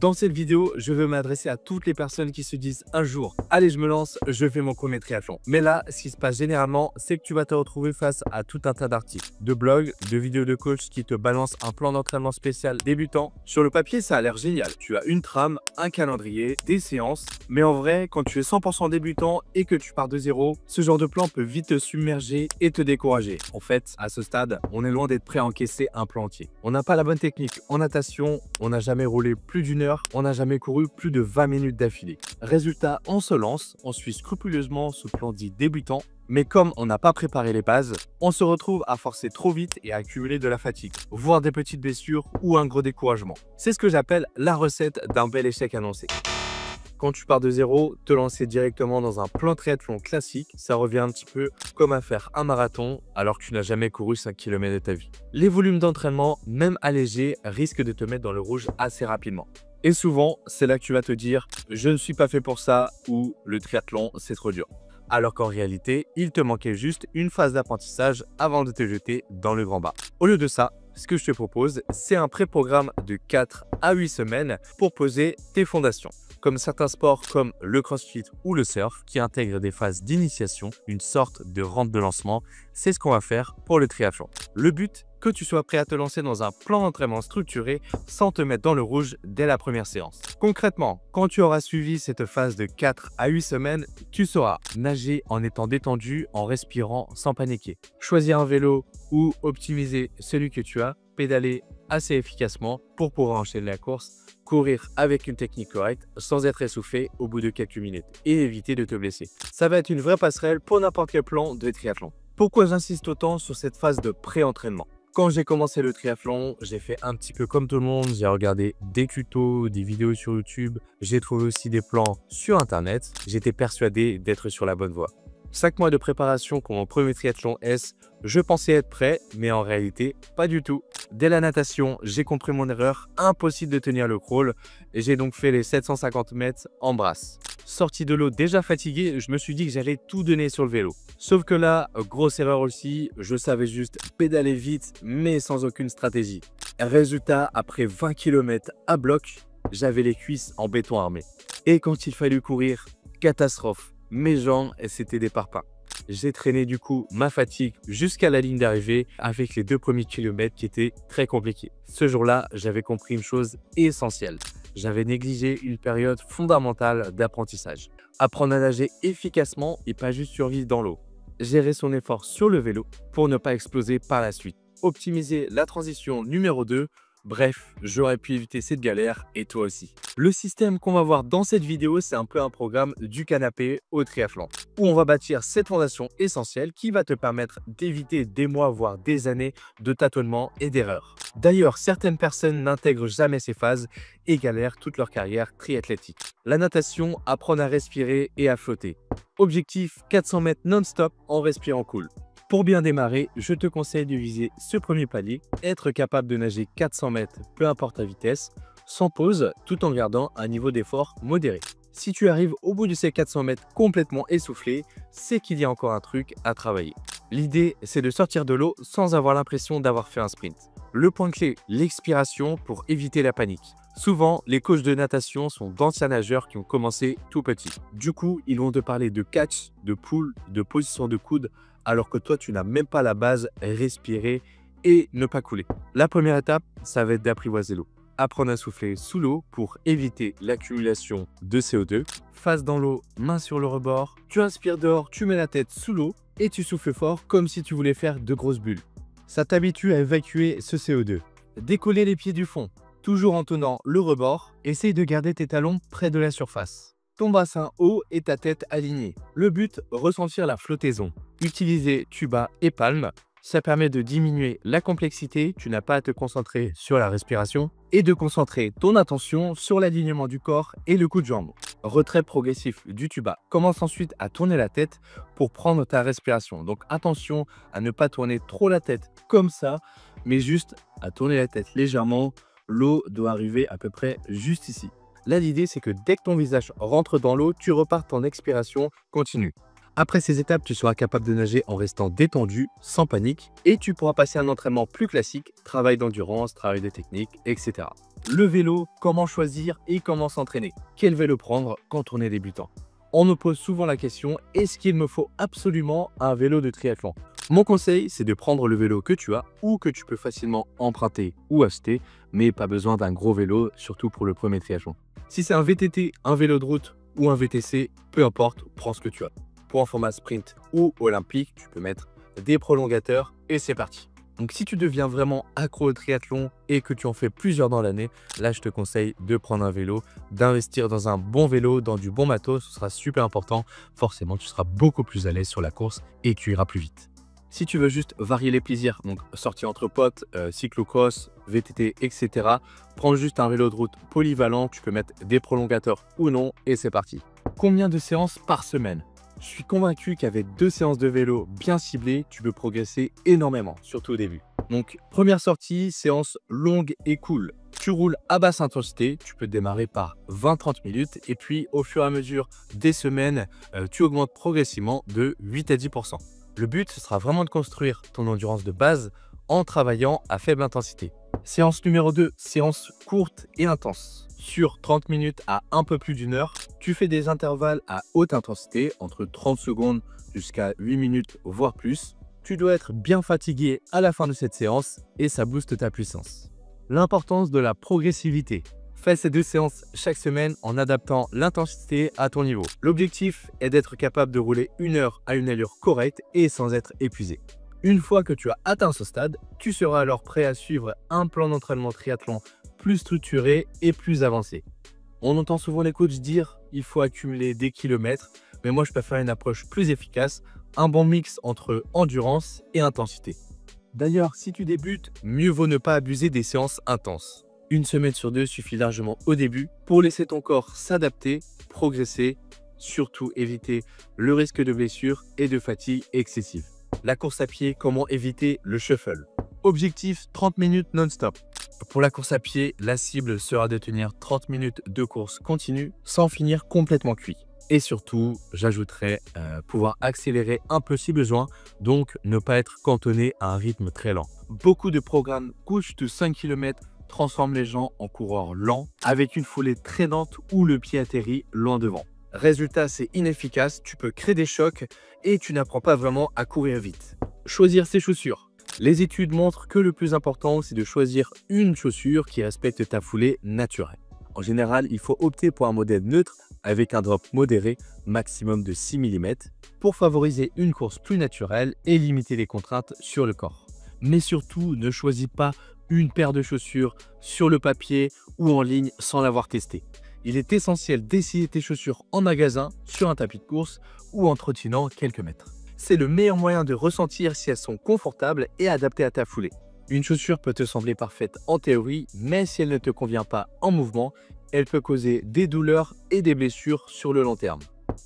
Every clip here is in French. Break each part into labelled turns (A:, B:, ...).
A: Dans cette vidéo, je veux m'adresser à toutes les personnes qui se disent un jour « Allez, je me lance, je fais mon premier triathlon ». Mais là, ce qui se passe généralement, c'est que tu vas te retrouver face à tout un tas d'articles, de blogs, de vidéos de coach qui te balancent un plan d'entraînement spécial débutant. Sur le papier, ça a l'air génial. Tu as une trame, un calendrier, des séances. Mais en vrai, quand tu es 100% débutant et que tu pars de zéro, ce genre de plan peut vite te submerger et te décourager. En fait, à ce stade, on est loin d'être prêt à encaisser un plan entier. On n'a pas la bonne technique en natation, on n'a jamais roulé plus d'une heure, on n'a jamais couru plus de 20 minutes d'affilée. Résultat, on se lance, on suit scrupuleusement ce plan dit débutant, mais comme on n'a pas préparé les bases, on se retrouve à forcer trop vite et à accumuler de la fatigue, voire des petites blessures ou un gros découragement. C'est ce que j'appelle la recette d'un bel échec annoncé. Quand tu pars de zéro, te lancer directement dans un plan triathlon classique, ça revient un petit peu comme à faire un marathon alors que tu n'as jamais couru 5 km de ta vie. Les volumes d'entraînement, même allégés, risquent de te mettre dans le rouge assez rapidement. Et souvent, c'est là que tu vas te dire « je ne suis pas fait pour ça » ou « le triathlon, c'est trop dur ». Alors qu'en réalité, il te manquait juste une phase d'apprentissage avant de te jeter dans le grand bain. Au lieu de ça, ce que je te propose, c'est un pré-programme de 4 à 8 semaines pour poser tes fondations. Comme certains sports comme le crossfit ou le surf qui intègrent des phases d'initiation, une sorte de rampe de lancement, c'est ce qu'on va faire pour le triathlon. Le but, que tu sois prêt à te lancer dans un plan d'entraînement structuré sans te mettre dans le rouge dès la première séance. Concrètement, quand tu auras suivi cette phase de 4 à 8 semaines, tu sauras nager en étant détendu, en respirant sans paniquer, choisir un vélo ou optimiser celui que tu as, pédaler assez efficacement pour pouvoir enchaîner la course, courir avec une technique correcte sans être essoufflé au bout de quelques minutes et éviter de te blesser. Ça va être une vraie passerelle pour n'importe quel plan de triathlon. Pourquoi j'insiste autant sur cette phase de pré-entraînement? Quand j'ai commencé le triathlon, j'ai fait un petit peu comme tout le monde, j'ai regardé des tutos, des vidéos sur YouTube, j'ai trouvé aussi des plans sur Internet, j'étais persuadé d'être sur la bonne voie. 5 mois de préparation pour mon premier triathlon S, je pensais être prêt, mais en réalité, pas du tout. Dès la natation, j'ai compris mon erreur, impossible de tenir le crawl, et j'ai donc fait les 750 mètres en brasse. Sorti de l'eau déjà fatigué, je me suis dit que j'allais tout donner sur le vélo. Sauf que là, grosse erreur aussi, je savais juste pédaler vite, mais sans aucune stratégie. Résultat, après 20 km à bloc, j'avais les cuisses en béton armé. Et quand il fallut courir, catastrophe. Mes jambes, c'était des parpaings. J'ai traîné du coup ma fatigue jusqu'à la ligne d'arrivée avec les 2 premiers kilomètres qui étaient très compliqués. Ce jour-là, j'avais compris une chose essentielle. J'avais négligé une période fondamentale d'apprentissage. Apprendre à nager efficacement et pas juste survivre dans l'eau. Gérer son effort sur le vélo pour ne pas exploser par la suite. Optimiser la transition numéro 2. Bref, j'aurais pu éviter cette galère et toi aussi. Le système qu'on va voir dans cette vidéo, c'est un peu un programme du canapé au triathlon, où on va bâtir cette fondation essentielle qui va te permettre d'éviter des mois, voire des années de tâtonnements et d'erreurs. D'ailleurs, certaines personnes n'intègrent jamais ces phases et galèrent toute leur carrière triathlétique. La natation, apprendre à respirer et à flotter. Objectif, 400 mètres non-stop en respirant cool. Pour bien démarrer, je te conseille de viser ce premier palier, être capable de nager 400 mètres, peu importe ta vitesse, sans pause, tout en gardant un niveau d'effort modéré. Si tu arrives au bout de ces 400 mètres complètement essoufflé, c'est qu'il y a encore un truc à travailler. L'idée, c'est de sortir de l'eau sans avoir l'impression d'avoir fait un sprint. Le point clé, l'expiration pour éviter la panique. Souvent, les coachs de natation sont d'anciens nageurs qui ont commencé tout petits. Du coup, ils vont te parler de catch, de pull, de position de coude, alors que toi, tu n'as même pas la base, respirer et ne pas couler. La première étape, ça va être d'apprivoiser l'eau. Apprendre à souffler sous l'eau pour éviter l'accumulation de CO2. Face dans l'eau, main sur le rebord. Tu inspires dehors, tu mets la tête sous l'eau et tu souffles fort comme si tu voulais faire de grosses bulles. Ça t'habitue à évacuer ce CO2. Décoller les pieds du fond, toujours en tenant le rebord. Essaye de garder tes talons près de la surface. Ton bassin haut et ta tête alignée. Le but, ressentir la flottaison. Utiliser tuba et palme. Ça permet de diminuer la complexité, tu n'as pas à te concentrer sur la respiration et de concentrer ton attention sur l'alignement du corps et le coup de jambe. Retrait progressif du tuba. Commence ensuite à tourner la tête pour prendre ta respiration. Donc attention à ne pas tourner trop la tête comme ça, mais juste à tourner la tête légèrement. L'eau doit arriver à peu près juste ici. Là, l'idée, c'est que dès que ton visage rentre dans l'eau, tu repartes en expiration continue. Après ces étapes, tu seras capable de nager en restant détendu, sans panique, et tu pourras passer à un entraînement plus classique, travail d'endurance, travail de technique, etc. Le vélo, comment choisir et comment s'entraîner? Quel vélo prendre quand on est débutant? On me pose souvent la question, est-ce qu'il me faut absolument un vélo de triathlon? Mon conseil, c'est de prendre le vélo que tu as ou que tu peux facilement emprunter ou acheter, mais pas besoin d'un gros vélo, surtout pour le premier triathlon. Si c'est un VTT, un vélo de route ou un VTC, peu importe, prends ce que tu as. Pour un format sprint ou olympique, tu peux mettre des prolongateurs et c'est parti. Donc si tu deviens vraiment accro au triathlon et que tu en fais plusieurs dans l'année, là je te conseille de prendre un vélo, d'investir dans un bon vélo, dans du bon matos, ce sera super important. Forcément, tu seras beaucoup plus à l'aise sur la course et tu iras plus vite. Si tu veux juste varier les plaisirs, donc sortir entre potes, cyclocross, VTT, etc., prends juste un vélo de route polyvalent, tu peux mettre des prolongateurs ou non et c'est parti. Combien de séances par semaine? Je suis convaincu qu'avec 2 séances de vélo bien ciblées, tu peux progresser énormément, surtout au début. Donc, première sortie, séance longue et cool. Tu roules à basse intensité, tu peux démarrer par 20-30 minutes et puis au fur et à mesure des semaines, tu augmentes progressivement de 8 à 10%. Le but, ce sera vraiment de construire ton endurance de base en travaillant à faible intensité. Séance numéro 2, séance courte et intense. Sur 30 minutes à un peu plus d'une heure, tu fais des intervalles à haute intensité, entre 30 secondes jusqu'à 8 minutes, voire plus. Tu dois être bien fatigué à la fin de cette séance et ça booste ta puissance. L'importance de la progressivité. Fais ces 2 séances chaque semaine en adaptant l'intensité à ton niveau. L'objectif est d'être capable de rouler 1 heure à une allure correcte et sans être épuisé. Une fois que tu as atteint ce stade, tu seras alors prêt à suivre un plan d'entraînement triathlon plus structuré et plus avancé. On entend souvent les coachs dire il faut accumuler des kilomètres, mais moi je préfère une approche plus efficace, un bon mix entre endurance et intensité. D'ailleurs, si tu débutes, mieux vaut ne pas abuser des séances intenses. 1 semaine sur 2 suffit largement au début pour laisser ton corps s'adapter, progresser, surtout éviter le risque de blessure et de fatigue excessive. La course à pied, comment éviter le shuffle? Objectif 30 minutes non-stop. Pour la course à pied, la cible sera de tenir 30 minutes de course continue sans finir complètement cuit. Et surtout, j'ajouterais pouvoir accélérer un peu si besoin, donc ne pas être cantonné à un rythme très lent. Beaucoup de programmes push de 5 km transforment les gens en coureurs lents avec une foulée traînante où le pied atterrit loin devant. Résultat, c'est inefficace, tu peux créer des chocs et tu n'apprends pas vraiment à courir vite. Choisir ses chaussures. Les études montrent que le plus important, c'est de choisir une chaussure qui respecte ta foulée naturelle. En général, il faut opter pour un modèle neutre avec un drop modéré, maximum de 6 mm, pour favoriser une course plus naturelle et limiter les contraintes sur le corps. Mais surtout, ne choisis pas une paire de chaussures sur le papier ou en ligne sans l'avoir testé. Il est essentiel d'essayer tes chaussures en magasin, sur un tapis de course ou en trottinant quelques mètres. C'est le meilleur moyen de ressentir si elles sont confortables et adaptées à ta foulée. Une chaussure peut te sembler parfaite en théorie, mais si elle ne te convient pas en mouvement, elle peut causer des douleurs et des blessures sur le long terme.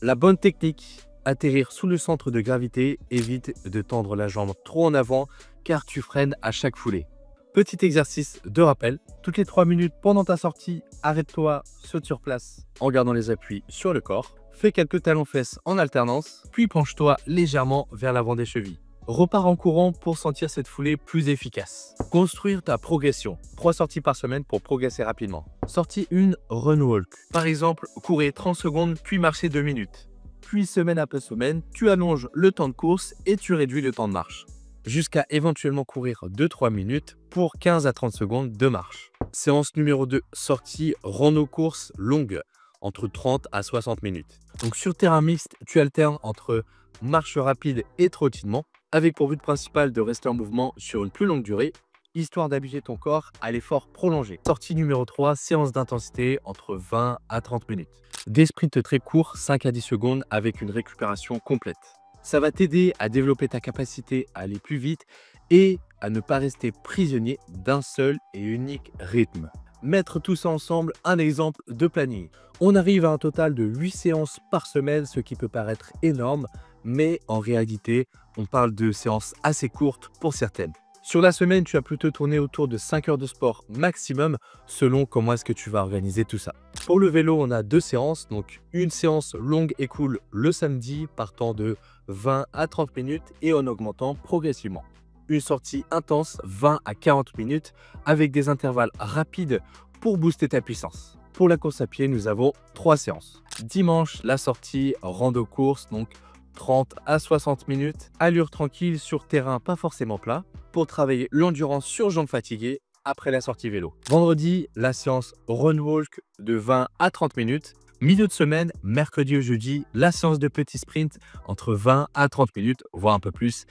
A: La bonne technique, atterrir sous le centre de gravité, évite de tendre la jambe trop en avant car tu freines à chaque foulée. Petit exercice de rappel, toutes les 3 minutes pendant ta sortie, arrête-toi, saute sur place en gardant les appuis sur le corps. Fais quelques talons-fesses en alternance, puis penche-toi légèrement vers l'avant des chevilles. Repars en courant pour sentir cette foulée plus efficace. Construire ta progression. 3 sorties par semaine pour progresser rapidement. Sortie 1, run walk. Par exemple, courir 30 secondes puis marcher 2 minutes. Puis semaine après semaine, tu allonges le temps de course et tu réduis le temps de marche. Jusqu'à éventuellement courir 2-3 minutes pour 15 à 30 secondes de marche. Séance numéro 2, sortie rando-course longue, entre 30 à 60 minutes. Donc sur terrain mixte, tu alternes entre marche rapide et trottinement, avec pour but principal de rester en mouvement sur une plus longue durée, histoire d'habituer ton corps à l'effort prolongé. Sortie numéro 3, séance d'intensité entre 20 à 30 minutes. Des sprints très courts, 5 à 10 secondes avec une récupération complète. Ça va t'aider à développer ta capacité à aller plus vite et à ne pas rester prisonnier d'un seul et unique rythme. Mettre tout ça ensemble, un exemple de planning. On arrive à un total de 8 séances par semaine, ce qui peut paraître énorme, mais en réalité, on parle de séances assez courtes pour certaines. Sur la semaine, tu vas plutôt tourner autour de 5 heures de sport maximum selon comment est-ce que tu vas organiser tout ça. Pour le vélo, on a 2 séances, donc une séance longue et cool le samedi partant de 20 à 30 minutes et en augmentant progressivement. Une sortie intense 20 à 40 minutes avec des intervalles rapides pour booster ta puissance. Pour la course à pied, nous avons 3 séances. Dimanche, la sortie rando-course, donc 30 à 60 minutes, allure tranquille sur terrain pas forcément plat, pour travailler l'endurance sur jambes fatiguées après la sortie vélo. Vendredi, la séance run walk de 20 à 30 minutes. Milieu de semaine, mercredi au jeudi, la séance de petit sprint entre 20 à 30 minutes, voire un peu plus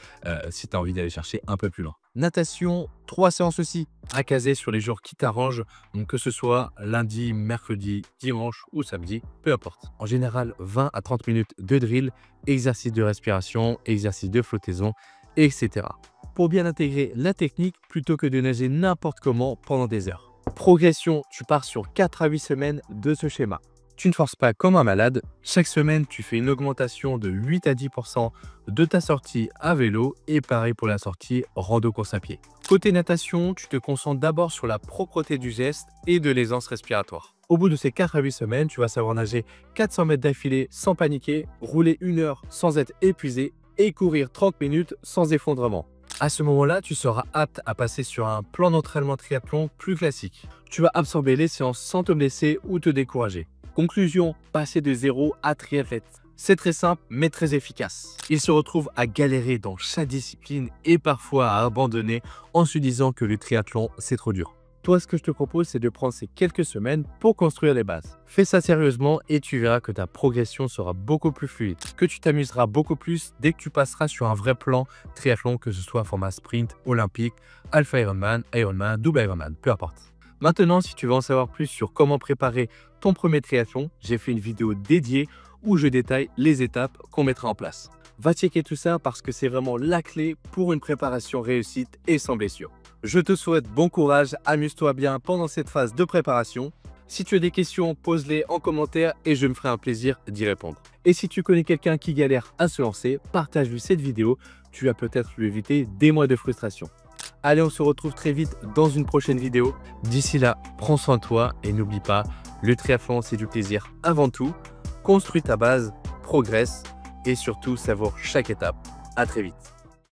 A: si tu as envie d'aller chercher un peu plus loin. Natation, 3 séances aussi à caser sur les jours qui t'arrangent, donc que ce soit lundi, mercredi, dimanche ou samedi, peu importe. En général, 20 à 30 minutes de drill, exercice de respiration, exercice de flottaison, etc. Pour bien intégrer la technique plutôt que de nager n'importe comment pendant des heures. Progression, tu pars sur 4 à 8 semaines de ce schéma. Tu ne forces pas comme un malade. Chaque semaine, tu fais une augmentation de 8 à 10% de ta sortie à vélo et pareil pour la sortie rando course à pied. Côté natation, tu te concentres d'abord sur la propreté du geste et de l'aisance respiratoire. Au bout de ces 4 à 8 semaines, tu vas savoir nager 400 mètres d'affilée sans paniquer, rouler 1 heure sans être épuisé et courir 30 minutes sans effondrement. À ce moment-là, tu seras apte à passer sur un plan d'entraînement triathlon plus classique. Tu vas absorber les séances sans te blesser ou te décourager. Conclusion, passer de 0 à triathlète. C'est très simple mais très efficace. Il se retrouve à galérer dans chaque discipline et parfois à abandonner en se disant que le triathlon c'est trop dur. Toi, ce que je te propose, c'est de prendre ces quelques semaines pour construire les bases. Fais ça sérieusement et tu verras que ta progression sera beaucoup plus fluide, que tu t'amuseras beaucoup plus dès que tu passeras sur un vrai plan triathlon, que ce soit format sprint, olympique, alpha Ironman, Ironman, double Ironman, peu importe. Maintenant, si tu veux en savoir plus sur comment préparer ton premier triathlon, j'ai fait une vidéo dédiée où je détaille les étapes qu'on mettra en place. Va checker tout ça parce que c'est vraiment la clé pour une préparation réussite et sans blessure. Je te souhaite bon courage, amuse-toi bien pendant cette phase de préparation. Si tu as des questions, pose-les en commentaire et je me ferai un plaisir d'y répondre. Et si tu connais quelqu'un qui galère à se lancer, partage-lui cette vidéo, tu vas peut-être lui éviter des mois de frustration. Allez, on se retrouve très vite dans une prochaine vidéo. D'ici là, prends soin de toi et n'oublie pas, le triathlon c'est du plaisir avant tout. Construis ta base, progresse et surtout savoure chaque étape. À très vite.